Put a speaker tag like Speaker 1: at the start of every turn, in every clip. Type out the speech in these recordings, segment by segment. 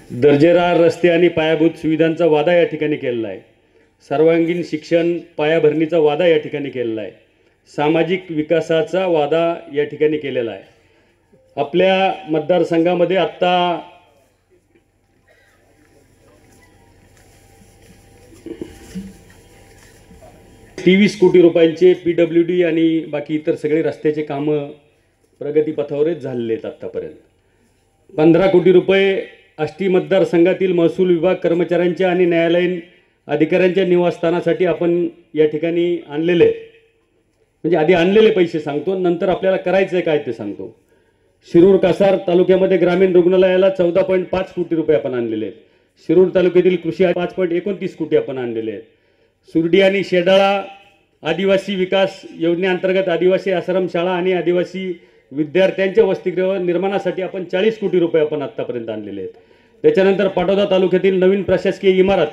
Speaker 1: दर्जेदार रस्ते आणि पायाभूत सुविधांचा वादा या ठिकाणी केलेला आहे। सर्वांगीण शिक्षण पायाभरणीचा वादा या ठिकाणी केलेला आहे। सामाजिक विकासाचा वादा या ठिकाणी केलेला आहे। आपल्या मतदारसंघामध्ये आता 23 कोटी रुपयांचे PWD आणि बाकी इतर सगळे रस्त्याचे कामं प्रगतीपथावरच झालेले आहेत। आतापर्यंत 15 कोटी रुपये आष्टी मतदारसंघातील महसूल विभाग कर्मचाऱ्यांच्या आणि न्यायालयीन अधिकाऱ्यांच्या निवासस्थानासाठी आपण या ठिकाणी आणलेले आहेत। म्हणजे आधी आणलेले पैसे सांगतो, नंतर आपल्याला करायचं काय ते सांगतो। शिरूर कासार तालुक्यामध्ये ग्रामीण रुग्णालयाला 14.5 कोटी रुपये आपण आणलेले आहेत। शिरूर तालुक्यातील कृषी 5.29 कोटी आपण आणलेले आहेत। सुरडी आणि शेडाळा आदिवासी विकास योजनेअंतर्गत आदिवासी आश्रम शाळा आणि आदिवासी विद्यार्थ्यांच्या वसतिगृह निर्माणासाठी आपण 40 कोटी रुपये आपण आतापर्यंत आणलेले आहेत। त्याच्यानंतर पाटोदा तालुक्यातील नवीन प्रशासकीय इमारत,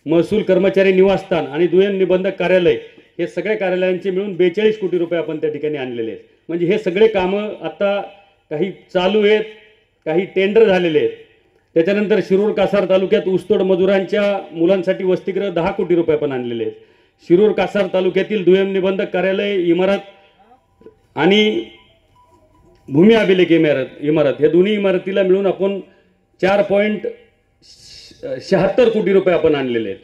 Speaker 1: महसूल कर्मचारी निवासस्थान आणि दुय्यम निबंधक कार्यालय हे सगळे कार्यालयांचे मिळून 42 कोटी रुपये आपण त्या ठिकाणी आणलेले आहेत। म्हणजे हे सगळे कामं आता काही चालू आहेत, काही टेंडर झालेले आहेत। त्याच्यानंतर शिरूर कासार तालुक्यात ऊसतोड मजुरांच्या मुलांसाठी वसतिगृह 10 कोटी रुपये आपण आणलेले आहेत। शिरूर कासार तालुक्यातील दुय्यम निबंधक कार्यालय इमारत आणि भूमी अभिलेख इमारत हे दोन्ही इमारतीला मिळून आपण 4.76 कोटी रुपये आपण आणलेले आहेत।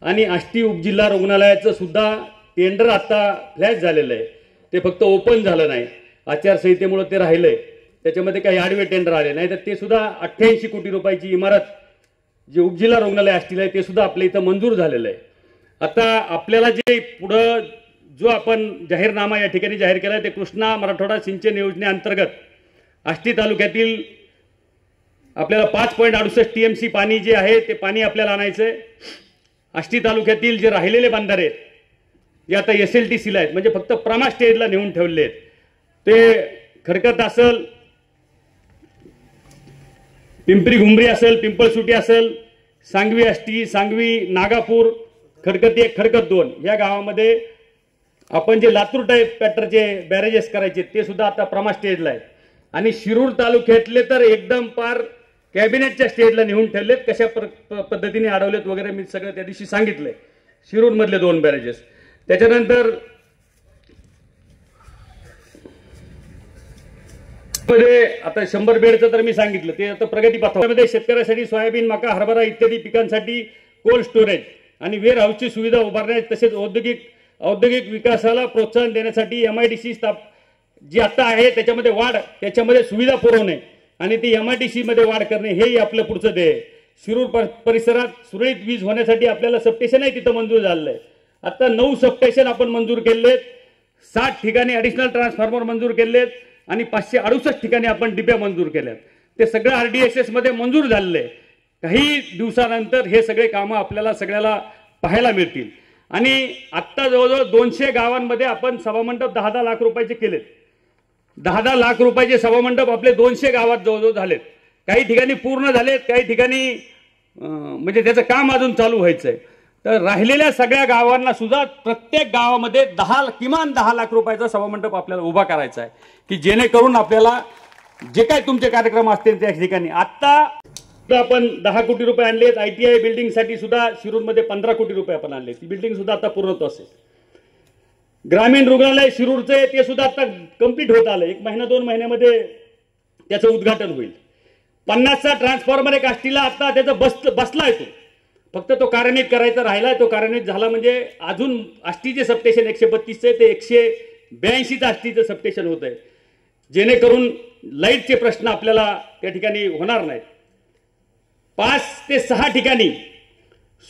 Speaker 1: आणि आष्टी उपजिल्हा रुग्णालयाचं सुद्धा टेंडर आता फ्लॅश झालेलं आहे। ते फक्त ओपन झालं नाही, आचारसंहितेमुळे ते राहिलंय। त्याच्यामध्ये काही आडवे टेंडर आले नाही, तर ते सुद्धा 88 कोटी रुपयाची इमारत जे उपजिल्हा रुग्णालय आष्टीला आहे ते सुद्धा आपल्या इथं मंजूर झालेलं आहे। आता आपल्याला जे पुढं जो आपण जाहीरनामा या ठिकाणी जाहीर केला आहे ते कृष्णा मराठवाडा सिंचन योजनेअंतर्गत आष्टी तालुक्यातील आपल्याला 5.68 TMC पाणी जे आहे ते पाणी आपल्याला आणायचं आहे। आष्टी तालुक्यातील जे राहिलेले बंधारे आहेत जे आता SLTCला आहेत, म्हणजे फक्त प्रमा स्टेजला नेऊन ठेवले आहेत, ते खडकत असेल, पिंपरी घुमरी असेल, पिंपळसुटी असेल, सांगवी आष्टी, सांगवी नागापूर, खडकत 1 खडकत 2 या गावामध्ये आपण जे लातूर टाईप पॅटरचे बॅरेजेस करायचे ते सुद्धा आता प्रमा स्टेजला आहेत। आणि शिरूर तालुक्यातले तर एकदम पार कॅबिनेटच्या स्टेजला नेऊन ठेवलेत, कशा पद्धतीने अडवलेत वगैरे मी सगळं त्या दिवशी सांगितलंय। शिरूर मधले 2 बॅरेजेस, त्याच्यानंतर आता 100 बेडचं तर मी सांगितलं, ते आता प्रगतीपथामध्ये शेतकऱ्यांसाठी सोयाबीन, मका, हरभरा इत्यादी पिकांसाठी कोल्ड स्टोरेज आणि वेअर हाऊसची सुविधा उभारण्यास तसेच औद्योगिक विकासाला प्रोत्साहन देण्यासाठी MIDC जी आता आहे त्याच्यामध्ये वाढ, त्याच्यामध्ये सुविधा पुरवणे आणि ती MIDC मध्ये वाढ करणे हेही आपलं पुढचं ध्येय आहे। शिरूर परिसरात सुरळीत वीज होण्यासाठी आपल्याला सबस्टेशन आहे तिथं मंजूर झालेलं आहे। आता 9 सबस्टेशन आपण मंजूर केलेत, 60 ठिकाणी ॲडिशनल ट्रान्सफॉर्मर मंजूर केलेत आणि 568 ठिकाणी आपण डिप्या मंजूर केल्यात। ते सगळं RDSS मध्ये मंजूर झालेलं आहे। काही दिवसानंतर हे सगळे कामं आपल्याला सगळ्याला पाहायला मिळतील। आणि आत्ता जवळजवळ 200 गावांमध्ये आपण सभामंडप 10-10 लाख रुपयाचे केलेत। 10-10 लाख रुपयाचे सभामंडप आपले 200 गावात जवळजवळ झालेत। काही ठिकाणी पूर्ण झालेत, काही ठिकाणी म्हणजे त्याचं काम अजून चालू व्हायचं आहे। तर राहिलेल्या सगळ्या गावांना सुद्धा प्रत्येक गावामध्ये किमान 10 लाख रुपयाचा सभामंडप आपल्याला उभा करायचा आहे, की जेणेकरून आपल्याला जे काही तुमचे कार्यक्रम असतील त्या ठिकाणी आता आपण 10 कोटी रुपये आणलेत। ITI बिल्डिंगसाठी सुद्धा शिरूरमध्ये 15 कोटी रुपये आपण आणले, ती बिल्डिंग सुद्धा आता पूर्णत्व असेल। ग्रामीण रुग्णालय शिरूरचे ते सुद्धा आता कंप्लीट होत आलं, 1 महिना 2 महिन्यामध्ये त्याचं उद्घाटन होईल। 50चा ट्रान्सफॉर्मर एक आष्टीला आता त्याचा बसलाय, तो फक्त तो कार्यान्वित करायचा राहिलाय। तो कार्यान्वित झाला म्हणजे अजून आष्टीचे सबस्टेशन 132चे ते 182चं आष्टीचं सबस्टेशन होत आहे, जेणेकरून लाईटचे प्रश्न आपल्याला त्या ठिकाणी होणार नाहीत। 5 ते 6 ठिकाणी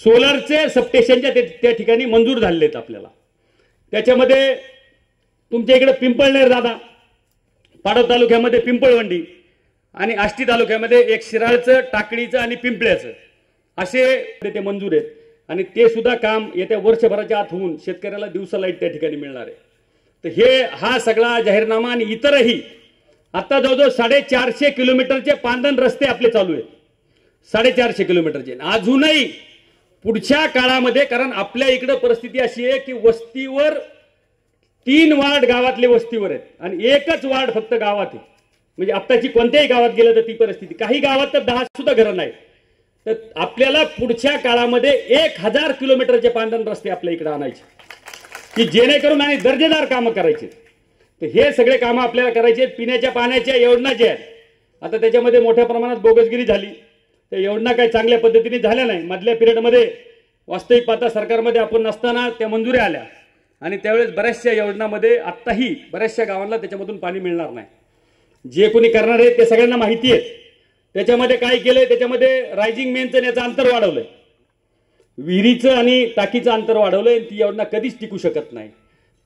Speaker 1: सोलरचे सबस्टेशनच्या त्या ठिकाणी मंजूर झालेले आहेत आपल्याला। त्याच्यामध्ये तुमच्या इकडे पिंपळनेर दादा, पाडव तालुक्यामध्ये पिंपळवंडी आणि आष्टी तालुक्यामध्ये एक शिराळचं, टाकळीचं आणि पिंपळ्याचं असे ते मंजूर आहेत। आणि ते सुद्धा काम येत्या वर्षभराच्या आत होऊन शेतकऱ्याला दिवसा लाईट त्या ठिकाणी मिळणार आहे। तर हा सगळा जाहीरनामा आणि इतरही आता जवळजवळ 450 किलोमीटरचे पांदन रस्ते आपले चालू आहेत, 450 किलोमीटरचे। अजूनही पुढच्या काळामध्ये, कारण आपल्या इकडे परिस्थिती अशी आहे की वस्तीवर 3 वार्ड गावातले वस्तीवर आहेत आणि एकच वार्ड फक्त गावात आहे, म्हणजे आत्ताची कोणत्याही गावात गेलं तर ती परिस्थिती, काही गावात तर 10 सुद्धा घरं नाही. तर आपल्याला पुढच्या काळामध्ये 1000 किलोमीटरचे पांढरण रस्ते आपल्या इकडे आणायचे की जेणेकरून आणि दर्जेदार कामं करायचे. तर हे सगळे कामं आपल्याला करायचे. पिण्याच्या पाण्याच्या योजना ज्या आहेत आता त्याच्यामध्ये मोठ्या प्रमाणात बोगसगिरी झाली. त्या योजना काही चांगल्या पद्धतीने झाल्या नाही. मधल्या पिरियडमध्ये वास्तविक पाहता सरकारमध्ये आपण नसताना त्या मंजुऱ्या आल्या आणि त्यावेळेस बऱ्याचशा योजनांमध्ये आत्ताही बऱ्याचशा गावांना त्याच्यामधून पाणी मिळणार नाही. जे कोणी करणार आहे ते सगळ्यांना माहिती आहे. त्याच्यामध्ये काय केलंय, त्याच्यामध्ये रायझिंग मेनचं याचं अंतर वाढवलंय, विहिरीचं आणि टाकीचं अंतर वाढवलंय. ती योजना कधीच टिकू शकत नाही.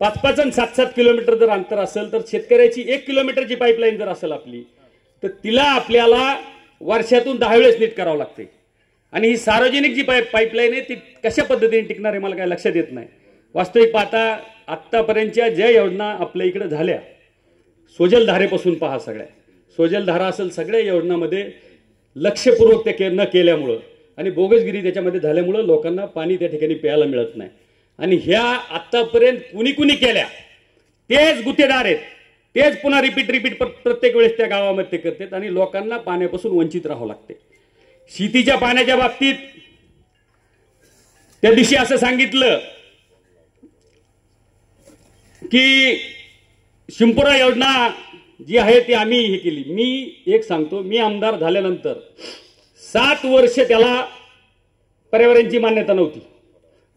Speaker 1: 5-5 आणि 7-7 किलोमीटर जर अंतर असेल तर शेतकऱ्याची 1 किलोमीटरची पाईपलाईन जर असेल आपली तर तिला आपल्याला वर्षातून 10 वेळेस नीट करावं लागते. आणि ही सार्वजनिक जी पाईपलाईन आहे ती कशा पद्धतीने टिकणार आहे मला काय लक्षात येत नाही. वास्तविक पाहता आत्तापर्यंतच्या ज्या योजना आपल्या इकडे झाल्या, सोजल धारेपासून पहा, सगळ्या सोजल धारा असेल सगळ्या योजनांमध्ये लक्षपूर्वक ते न केल्यामुळं आणि बोगसगिरी त्याच्यामध्ये झाल्यामुळं लोकांना पाणी त्या ठिकाणी प्यायला मिळत नाही. आणि ह्या आत्तापर्यंत कुणी केल्या तेच गुत्तेदार आहेत, तेच पुन्हा रिपीट प्रत्येक वेळेस त्या गावामध्ये ते करतात आणि लोकांना पाण्यापासून वंचित राहावं लागते. शेतीच्या पाण्याच्या बाबतीत त्या दिवशी असं सांगितलं की शिंपुरा योजना जी आहे ती आम्ही हे केली. मी एक सांगतो, मी आमदार झाल्यानंतर 7 वर्ष त्याला पर्यावरणची मान्यता नव्हती.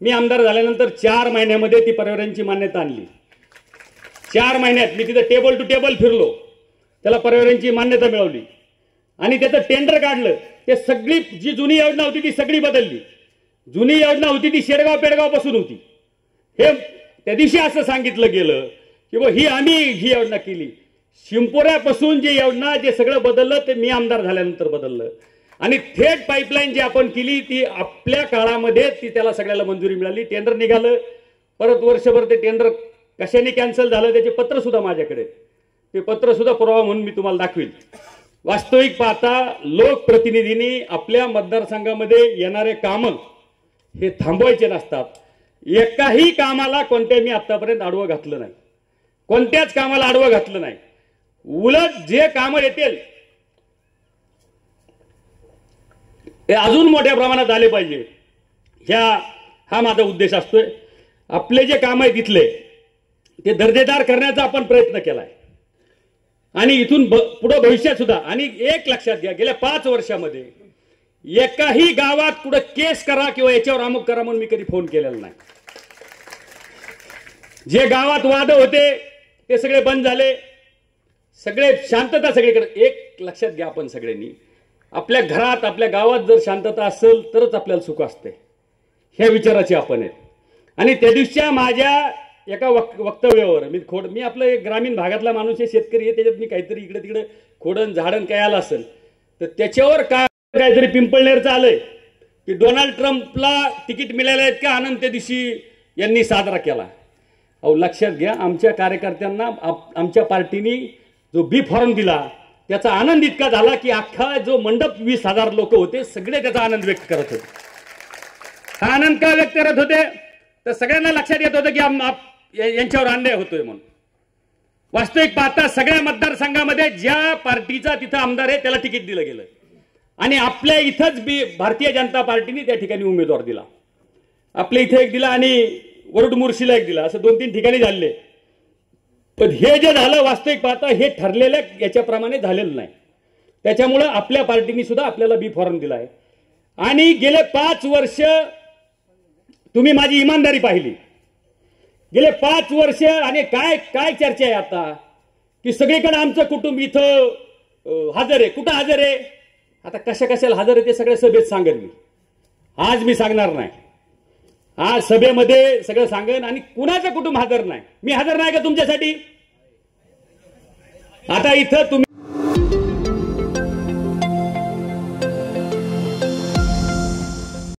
Speaker 1: मी आमदार झाल्यानंतर 4 महिन्यामध्ये ती पर्यावरणची मान्यता आणली. 4 महिन्यात मी तिथं टेबल टू टेबल फिरलो, त्याला पर्यावरणची मान्यता मिळवली आणि त्याचं टेंडर काढलं. ते सगळी जी जुनी योजना होती ती सगळी बदलली. जुनी योजना होती ती शेडगाव पेडगाव पासून होती. हे त्या दिवशी असं सांगितलं गेलं की ही आम्ही ही योजना केली. शिंपोऱ्यापासून जी योजना जे सगळं बदललं ते मी आमदार झाल्यानंतर बदललं आणि थेट पाईपलाईन जी आपण केली ती आपल्या काळामध्ये ती त्याला सगळ्याला मंजुरी मिळाली. टेंडर निघालं, परत वर्षभर ते टेंडर कशाने कॅन्सल झालं त्याचे पत्र सुद्धा माझ्याकडे, ते पत्र सुद्धा पुरावा म्हणून मी तुम्हाला दाखवील. वास्तविक पाहता लोकप्रतिनिधींनी आपल्या मतदारसंघामध्ये येणारे कामं हे थांबवायचे नसतात. एकाही कामाला कोणत्या मी आतापर्यंत आडवं घातलं नाही, कोणत्याच कामाला आडवं घातलं नाही. उलट जे कामं येतील ते अजून मोठ्या प्रमाणात आले पाहिजे, हा माझा उद्देश असतोय. आपले जे काम आहे तिथले ते दर्जेदार करण्याचा आपण प्रयत्न केलाय आणि इथून पुढे भविष्यात सुद्धा. आणि एक लक्षात घ्या, गेल्या 5 वर्षामध्ये एकाही गावात कुठं केस करा किंवा याच्यावर अमुक करा म्हणून मी कधी फोन केलेला नाही. जे गावात वाद होते ते सगळे बंद झाले, सगळे शांतता सगळीकडे. एक लक्षात घ्या, आपण सगळ्यांनी आपल्या घरात आपल्या गावात जर शांतता असेल तरच आपल्याला सुख असते, ह्या विचाराचे आपण आहे. आणि त्या दिवशीच्या माझ्या एका वक्तव्यावर मी आपलं एक ग्रामीण भागातला माणूस आहे, शेतकरी आहे, त्याच्यात मी काहीतरी इकडे तिकडे खोडण झाडण काय आलं असेल तर त्याच्यावर काहीतरी पिंपळनेरचं आलंय की डोनाल्ड ट्रम्पला तिकीट मिळालं इतका आनंद त्या दिवशी यांनी साजरा केला. अहो लक्षात घ्या, आमच्या कार्यकर्त्यांना आमच्या पार्टीने जो बी फॉर्म दिला त्याचा आनंद इतका झाला की अख्खा जो मंडप 20,000 लोक होते सगळे त्याचा आनंद व्यक्त करत होते. हा आनंद का व्यक्त करत होते तर सगळ्यांना लक्षात येत होतं की यांच्यावर अन्याय होतोय म्हणून. वास्तविक पाहता सगळ्या मतदारसंघामध्ये ज्या पार्टीचा तिथं आमदार आहे त्याला तिकीट दिलं गेलं आणि आपल्या इथंच भारतीय जनता पार्टीने त्या ठिकाणी उमेदवार दिला. आपल्या इथे एक दिला आणि वरुड मुर्शीला एक दिला, असं 2-3 ठिकाणी झाले. पण हे जे झालं वास्तविक पाहता हे ठरलेल्या याच्याप्रमाणे झालेलं नाही. त्याच्यामुळं आपल्या पार्टीने सुद्धा आपल्याला बी फॉर्म दिला आहे. आणि गेले 5 वर्ष तुम्ही माझी इमानदारी पाहिली. गेले 5 वर्ष आणि काय चर्चा आहे आता की सगळीकडे आमचं कुटुंब इथं हजर आहे. कुठं हजर आहे? आता कशाला हजर आहे ते सगळ्या सभेत सांगेन मी. आज मी सांगणार नाही, आज सभेमध्ये सगळं सांगेन. आणि कुणाचं कुटुंब हजर नाही? मी हजर नाही का तुमच्यासाठी? आता इथं तुम्ही